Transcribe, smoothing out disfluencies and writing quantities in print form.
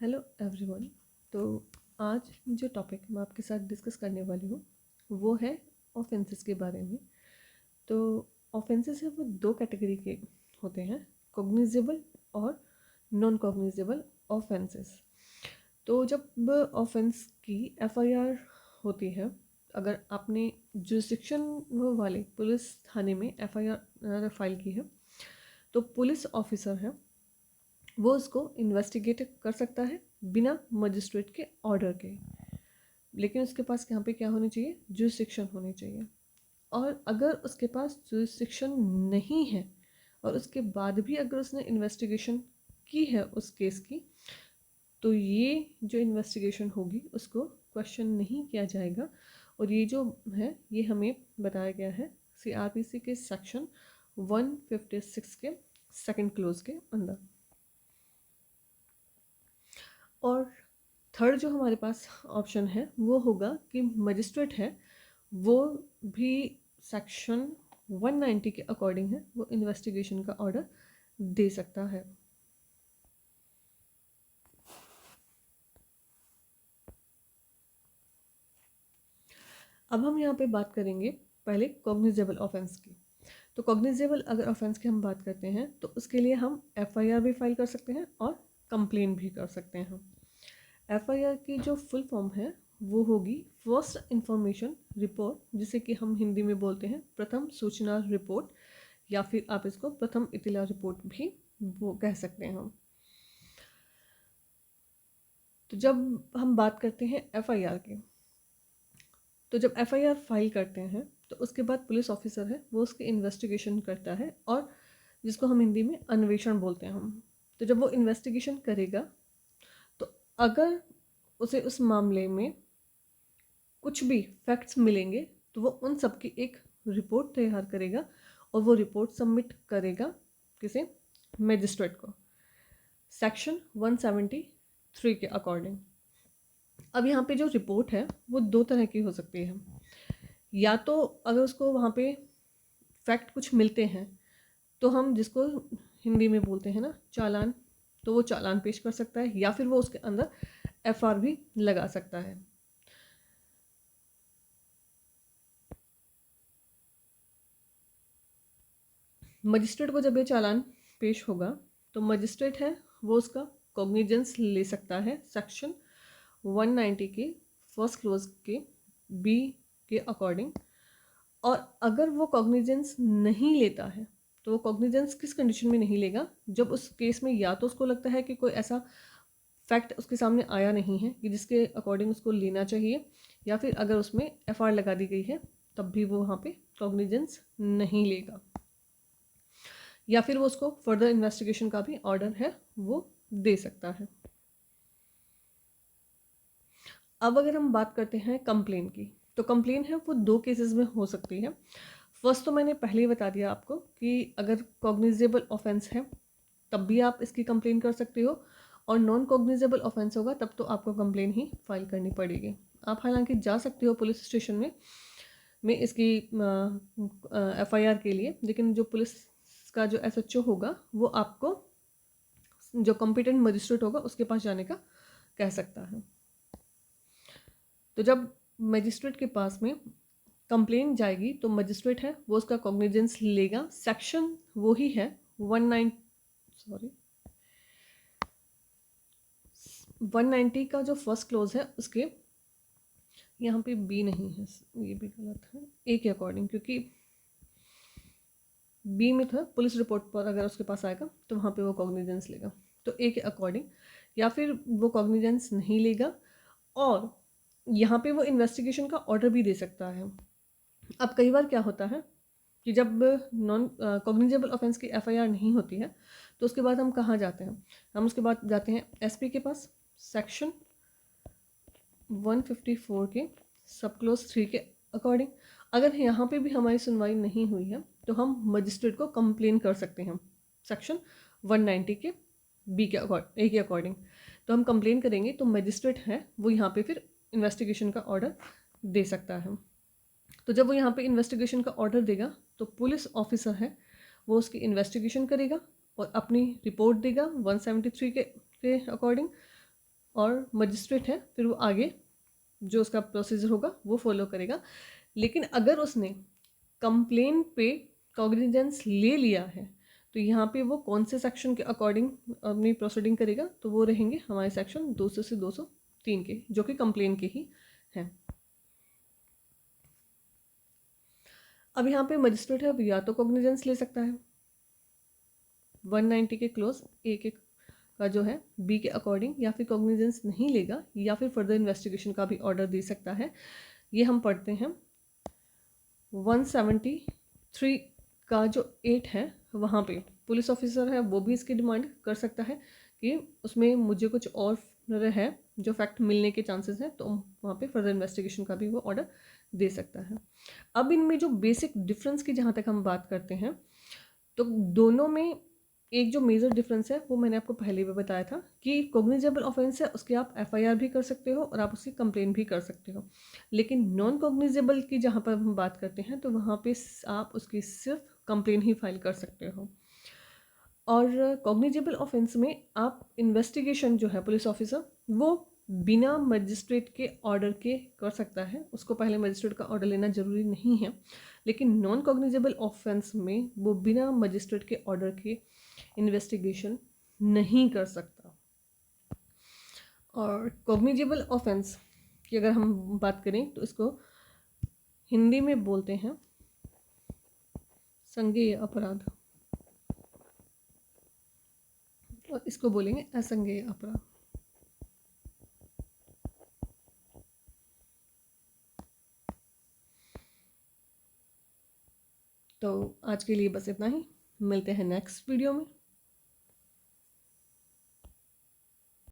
Hello everyone. तो आज जो टॉपिक मैं आपके साथ डिस्कस करने वाली हूँ वो है ऑफेंसेस के बारे में। तो ऑफेंसेस है वो दो कैटेगरी के होते हैं, कॉग्निजेबल और नॉन कॉग्निजेबल ऑफेंसेस। तो जब ऑफेंस की एफआईआर होती है, अगर आपने जुरिस्डिक्शन वाले पुलिस थाने में एफआईआर फाइल की है तो पुलिस ऑफिसर है वो उसको इन्वेस्टिगेट कर सकता है बिना मजिस्ट्रेट के ऑर्डर के, लेकिन उसके पास यहाँ पे क्या होनी चाहिए, जुरिस्डिक्शन होनी चाहिए। और अगर उसके पास जुरिस्डिक्शन नहीं है और उसके बाद भी अगर उसने इन्वेस्टिगेशन की है उस केस की, तो ये जो इन्वेस्टिगेशन होगी उसको क्वेश्चन नहीं किया जाएगा। और ये जो है ये हमें बताया गया है सीआरपीसी के सेक्शन 156 के सेकंड क्लोज के अंदर। और थर्ड जो हमारे पास ऑप्शन है वो होगा कि मजिस्ट्रेट है वो भी सेक्शन 190 के अकॉर्डिंग है वो इन्वेस्टिगेशन का ऑर्डर दे सकता है। अब हम यहाँ पे बात करेंगे पहले कॉग्निजेबल ऑफेंस की। तो कॉग्निजेबल अगर ऑफेंस की हम बात करते हैं तो उसके लिए हम एफआईआर भी फाइल कर सकते हैं और कंप्लेन भी कर सकते हैं। हम एफआईआर की जो फुल फॉर्म है वो होगी फर्स्ट इंफॉर्मेशन रिपोर्ट, जिसे कि हम हिंदी में बोलते हैं प्रथम सूचना रिपोर्ट, या फिर आप इसको प्रथम इतिला रिपोर्ट भी वो कह सकते हैं हम। तो जब हम बात करते हैं एफआईआर की, तो जब एफआईआर फाइल करते हैं तो उसके बाद पुलिस ऑफिसर है वो उसकी इन्वेस्टिगेशन करता है, और जिसको हम हिंदी में अन्वेषण बोलते हैं हम। तो जब वो इन्वेस्टिगेशन करेगा तो अगर उसे उस मामले में कुछ भी फैक्ट्स मिलेंगे तो वो उन सब की एक रिपोर्ट तैयार करेगा और वो रिपोर्ट सबमिट करेगा किसे, मजिस्ट्रेट को, सेक्शन 173 के अकॉर्डिंग। अब यहाँ पे जो रिपोर्ट है वो दो तरह की हो सकती है। या तो अगर उसको वहाँ पे फैक्ट कुछ मिलते हैं तो हम जिसको हिंदी में बोलते हैं ना चालान, तो वो चालान पेश कर सकता है, या फिर वो उसके अंदर एफआर भी लगा सकता है। मजिस्ट्रेट को जब ये चालान पेश होगा तो मजिस्ट्रेट है वो उसका कॉग्निजेंस ले सकता है सेक्शन 190 के फर्स्ट क्लोज के बी के अकॉर्डिंग। और अगर वो कॉग्निजेंस नहीं लेता है तो वो कॉग्निजेंस किस कंडीशन में नहीं लेगा, जब उस केस में या तो उसको लगता है कि कोई ऐसा फैक्ट उसके सामने आया नहीं है कि जिसके अकॉर्डिंग उसको लेना चाहिए, या फिर अगर उसमें एफआईआर लगा दी गई है तब भी वो वहाँ पे कॉग्निजेंस नहीं लेगा, या फिर वो उसको फर्दर इन्वेस्टिगेशन का भी ऑर्डर है वो दे सकता है। अब अगर हम बात करते हैं कंप्लेन की, तो कंप्लेन है वो दो केसेस में हो सकती है। फर्स्ट तो मैंने पहले ही बता दिया आपको कि अगर कॉग्निजेबल ऑफेंस है तब भी आप इसकी कंप्लेन कर सकते हो, और नॉन कॉग्निजेबल ऑफेंस होगा तब तो आपको कंप्लेन ही फाइल करनी पड़ेगी। आप हालांकि जा सकते हो पुलिस स्टेशन में इसकी एफआईआर के लिए, लेकिन जो पुलिस का जो एसएचओ होगा वो आपको, जो कॉम्पिटेंट मजिस्ट्रेट होगा उसके पास जाने का कह सकता है। तो जब मजिस्ट्रेट के पास में कंप्लेन जाएगी तो मजिस्ट्रेट है वो उसका कॉग्निजेंस लेगा। सेक्शन वो ही है 190 का जो फर्स्ट क्लोज है उसके, यहाँ पे बी नहीं है, ये भी गलत है, ए के अकॉर्डिंग, क्योंकि बी में था पुलिस रिपोर्ट पर अगर उसके पास आएगा तो वहाँ पे वो कॉग्निजेंस लेगा। तो ए के अकॉर्डिंग, या फिर वो कॉग्निजेंस नहीं लेगा और यहाँ पे वो इन्वेस्टिगेशन का ऑर्डर भी दे सकता है। अब कई बार क्या होता है कि जब नॉन कॉग्निजेबल ऑफेंस की एफआईआर नहीं होती है तो उसके बाद हम कहाँ जाते हैं, हम उसके बाद जाते हैं एसपी के पास, सेक्शन 154 के सब क्लोज 3 के अकॉर्डिंग। अगर यहाँ पे भी हमारी सुनवाई नहीं हुई है तो हम मजिस्ट्रेट को कंप्लेन कर सकते हैं सेक्शन 190 के बी के अकॉर्डिंग, ए के अकॉर्डिंग। तो हम कंप्लेन करेंगे तो मजिस्ट्रेट है वो यहाँ पे फिर इन्वेस्टिगेशन का ऑर्डर दे सकता है। तो जब वो यहाँ पे इन्वेस्टिगेशन का ऑर्डर देगा तो पुलिस ऑफिसर है वो उसकी इन्वेस्टिगेशन करेगा और अपनी रिपोर्ट देगा 173 के अकॉर्डिंग। और मजिस्ट्रेट है, फिर वो आगे जो उसका प्रोसीजर होगा वो फॉलो करेगा। लेकिन अगर उसने कंप्लेन पे कॉग्निजेंस ले लिया है तो यहाँ पे वो कौन से सेक्शन के अकॉर्डिंग अपनी प्रोसीडिंग करेगा, तो वो रहेंगे हमारे सेक्शन 200 से 203 के, जो कि कंप्लेन के ही हैं। अब यहाँ पे मजिस्ट्रेट है, अब या तो कॉग्निजेंस ले सकता है 190 के क्लोज ए के का जो है बी के अकॉर्डिंग, या फिर कॉग्निजेंस नहीं लेगा या फिर फर्दर इन्वेस्टिगेशन का भी ऑर्डर दे सकता है। ये हम पढ़ते हैं 173 का जो 8 है, वहाँ पे पुलिस ऑफिसर है वो भी इसकी डिमांड कर सकता है कि उसमें मुझे कुछ और है जो फैक्ट मिलने के चांसेस हैं, तो वहाँ पे फर्दर इन्वेस्टिगेशन का भी वो ऑर्डर दे सकता है। अब इनमें जो बेसिक डिफरेंस की जहाँ तक हम बात करते हैं, तो दोनों में एक जो मेजर डिफरेंस है वो मैंने आपको पहले भी बताया था कि कॉग्निजेबल ऑफेंस है उसकी आप एफआईआर भी कर सकते हो और आप उसकी कंप्लेन भी कर सकते हो। लेकिन नॉन कॉग्निजेबल की जहाँ पर हम बात करते हैं तो वहाँ पे आप उसकी सिर्फ कंप्लेन ही फाइल कर सकते हो। और कॉग्निजेबल ऑफेंस में आप इन्वेस्टिगेशन जो है पुलिस ऑफिसर वो बिना मजिस्ट्रेट के ऑर्डर के कर सकता है, उसको पहले मजिस्ट्रेट का ऑर्डर लेना ज़रूरी नहीं है। लेकिन नॉन कॉग्निजेबल ऑफेंस में वो बिना मजिस्ट्रेट के ऑर्डर के इन्वेस्टिगेशन नहीं कर सकता। और कॉग्निजेबल ऑफेंस की अगर हम बात करें तो इसको हिंदी में बोलते हैं संज्ञेय अपराध, और इसको बोलेंगे असंज्ञेय अपराध। तो आज के लिए बस इतना ही, मिलते हैं नेक्स्ट वीडियो में।